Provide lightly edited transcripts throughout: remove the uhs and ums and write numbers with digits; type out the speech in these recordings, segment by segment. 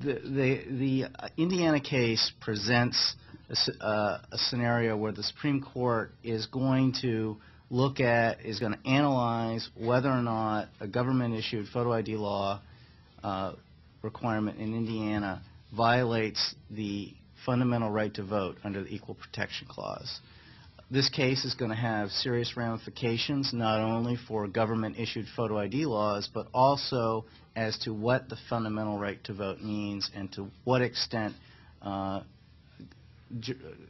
The Indiana case presents a scenario where the Supreme Court is going to is going to analyze whether or not a government-issued photo ID law requirement in Indiana violates the fundamental right to vote under the Equal Protection Clause. This case is going to have serious ramifications not only for government-issued photo ID laws, but also as to what the fundamental right to vote means and to what extent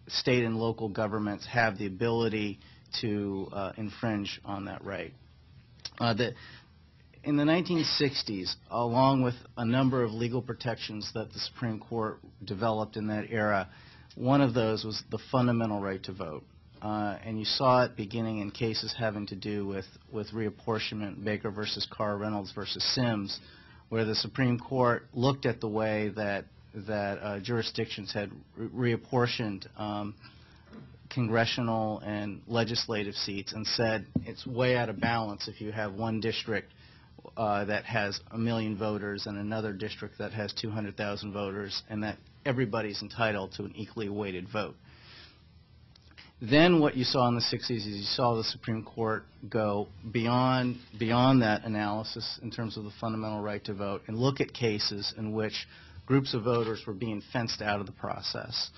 state and local governments have the ability to infringe on that right. In the 1960s, along with a number of legal protections that the Supreme Court developed in that era, one of those was the fundamental right to vote. And you saw it beginning in cases having to do with reapportionment, Baker versus Carr, Reynolds versus Sims, where the Supreme Court looked at the way that jurisdictions had reapportioned congressional and legislative seats and said it's way out of balance if you have one district that has 1 million voters and another district that has 200,000 voters, and that everybody's entitled to an equally weighted vote. Then what you saw in the 60s is you saw the Supreme Court go beyond that analysis in terms of the fundamental right to vote and look at cases in which groups of voters were being fenced out of the process,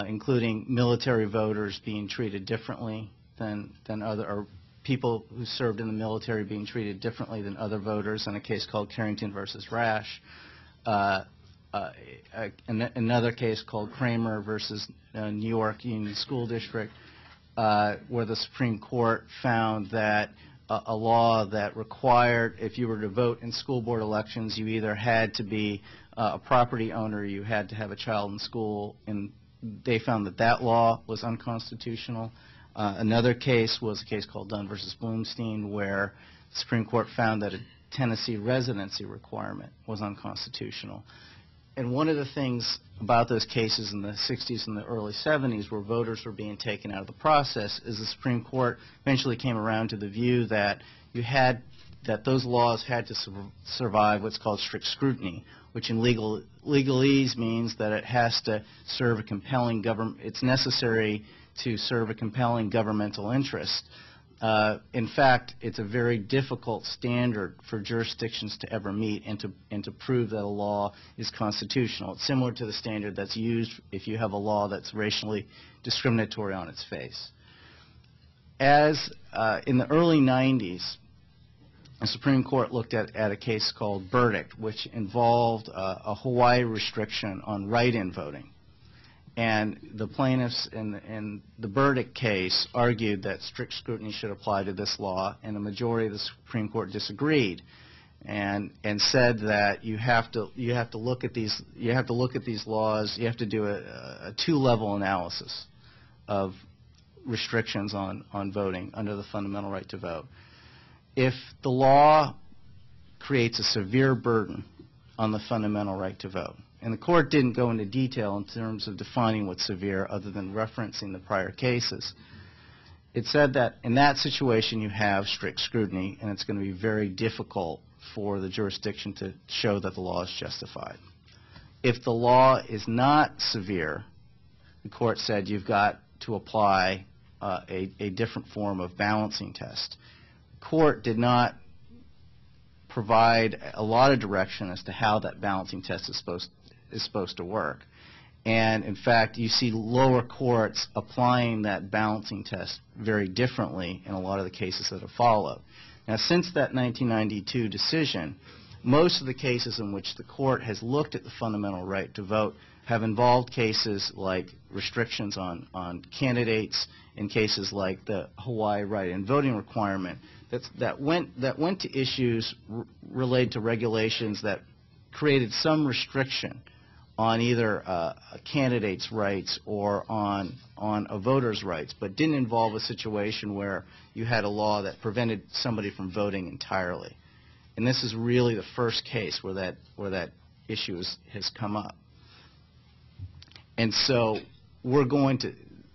including military voters being treated differently than or people who served in the military being treated differently than other voters in a case called Carrington versus Rash. Another case called Kramer versus New York Union School District, where the Supreme Court found that a law that required, if you were to vote in school board elections, you either had to be a property owner, you had to have a child in school, and they found that that law was unconstitutional. Another case was a case called Dunn versus Bloomstein, where the Supreme Court found that a Tennessee residency requirement was unconstitutional. And one of the things about those cases in the 60s and the early 70s where voters were being taken out of the process is the Supreme Court eventually came around to the view that that those laws had to survive what's called strict scrutiny, which in legalese means that it has to serve a compelling it's necessary to serve a compelling governmental interest. In fact, it's a very difficult standard for jurisdictions to ever meet and to prove that a law is constitutional. It's similar to the standard that's used if you have a law that's racially discriminatory on its face. As in the early 90s, the Supreme Court looked at a case called Burdick, which involved a Hawaii restriction on write-in voting. And the plaintiffs in the Burdick case argued that strict scrutiny should apply to this law, and the majority of the Supreme Court disagreed, and said that you have to look at these laws. You have to do a two-level analysis of restrictions on voting under the fundamental right to vote. If the law creates a severe burden on the fundamental right to vote, and the court didn't go into detail in terms of defining what's severe other than referencing the prior cases. It said that in that situation you have strict scrutiny, and it's going to be very difficult for the jurisdiction to show that the law is justified. If the law is not severe, the court said you've got to apply a different form of balancing test. The court did not provide a lot of direction as to how that balancing test is supposed to work. And in fact, you see lower courts applying that balancing test very differently in a lot of the cases that have followed. Now, since that 1992 decision, most of the cases in which the court has looked at the fundamental right to vote have involved cases like restrictions on candidates, in cases like the Hawaii write-in voting requirement that went to issues related to regulations that created some restriction on either a candidate's rights or on a voter's rights, but didn't involve a situation where you had a law that prevented somebody from voting entirely. And this is really the first case where that issue has come up. And so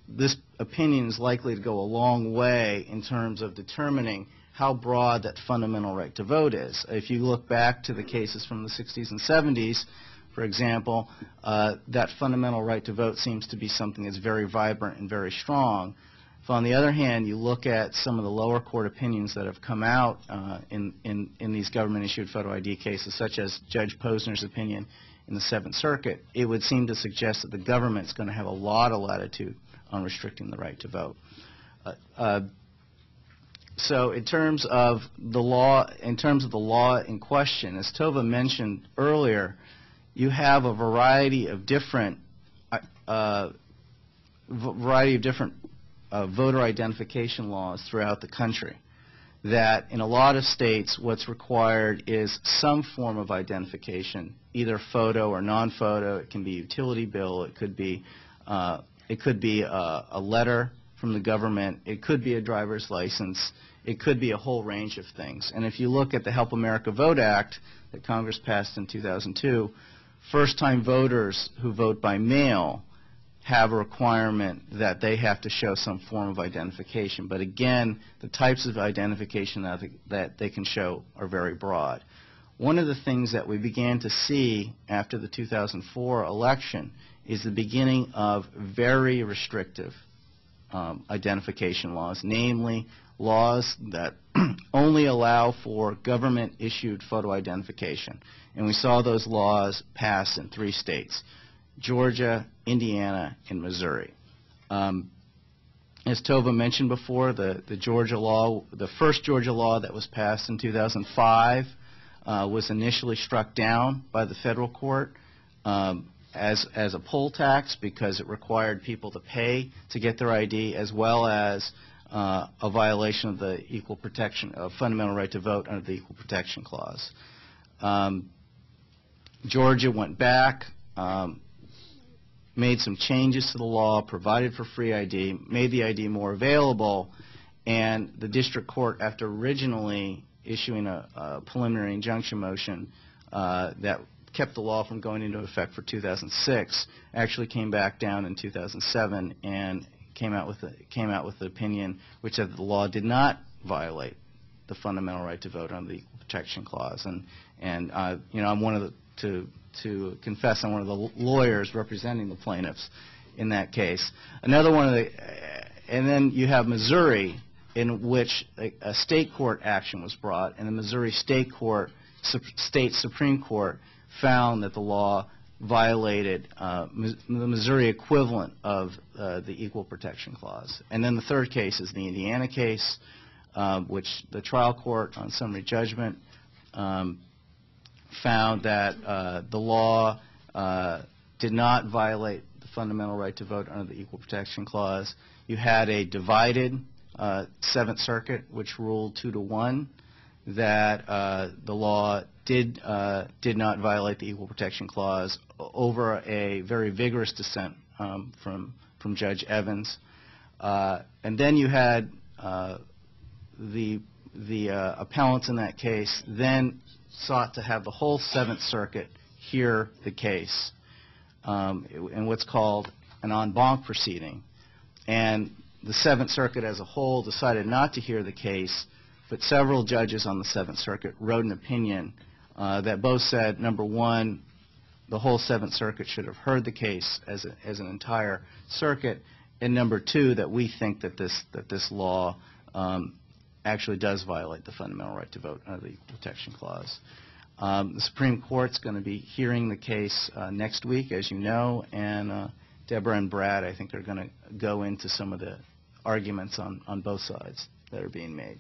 this opinion is likely to go a long way in terms of determining how broad that fundamental right to vote is. If you look back to the cases from the 60s and 70s, for example, that fundamental right to vote seems to be something that's very vibrant and very strong. If, on the other hand, you look at some of the lower court opinions that have come out in these government-issued photo ID cases, such as Judge Posner's opinion in the Seventh Circuit, it would seem to suggest that the government's going to have a lot of latitude on restricting the right to vote. So in terms of the law, in question, as Tova mentioned earlier, you have a variety of different voter identification laws throughout the country. That in a lot of states, what's required is some form of identification, either photo or non-photo. It can be a utility bill. It could be a letter from the government. It could be a driver's license. It could be a whole range of things. And if you look at the Help America Vote Act that Congress passed in 2002, first-time voters who vote by mail have a requirement that they have to show some form of identification. But again, the types of identification that they can show are very broad. One of the things that we began to see after the 2004 election is the beginning of very restrictive identification laws, namely laws that only allow for government-issued photo identification. And we saw those laws pass in 3 states: Georgia, Indiana, and Missouri. As Tova mentioned before, the Georgia law, the first Georgia law that was passed in 2005, was initially struck down by the federal court as a poll tax because it required people to pay to get their ID, as well as a violation of the equal protection of fundamental right to vote under the Equal Protection Clause. Georgia went back, made some changes to the law, provided for free ID, made the ID more available, and the district court, after originally issuing a preliminary injunction motion that kept the law from going into effect for 2006, actually came back down in 2007 and came out with the opinion which said that the law did not violate the fundamental right to vote under the Equal Protection Clause. And you know, I'm one of the to confess, I'm one of the lawyers representing the plaintiffs in that case. Another one of the, and then you have Missouri, in which a state court action was brought, and the Missouri State Supreme Court found that the law violated the Missouri equivalent of the Equal Protection Clause. And then the third case is the Indiana case, which the trial court on summary judgment found that the law did not violate the fundamental right to vote under the Equal Protection Clause. You had a divided Seventh Circuit, which ruled 2-1 that the law did not violate the Equal Protection Clause, over a very vigorous dissent from Judge Evans. And then you had the appellants in that case then sought to have the whole Seventh Circuit hear the case in what's called an en banc proceeding. And the Seventh Circuit as a whole decided not to hear the case, but several judges on the Seventh Circuit wrote an opinion that both said, number one, the whole Seventh Circuit should have heard the case as an entire circuit, and number two, that we think that this law actually does violate the fundamental right to vote under the Equal Protection Clause. The Supreme Court's going to be hearing the case next week, as you know, and Deborah and Brad, I think, are going to go into some of the arguments on both sides that are being made.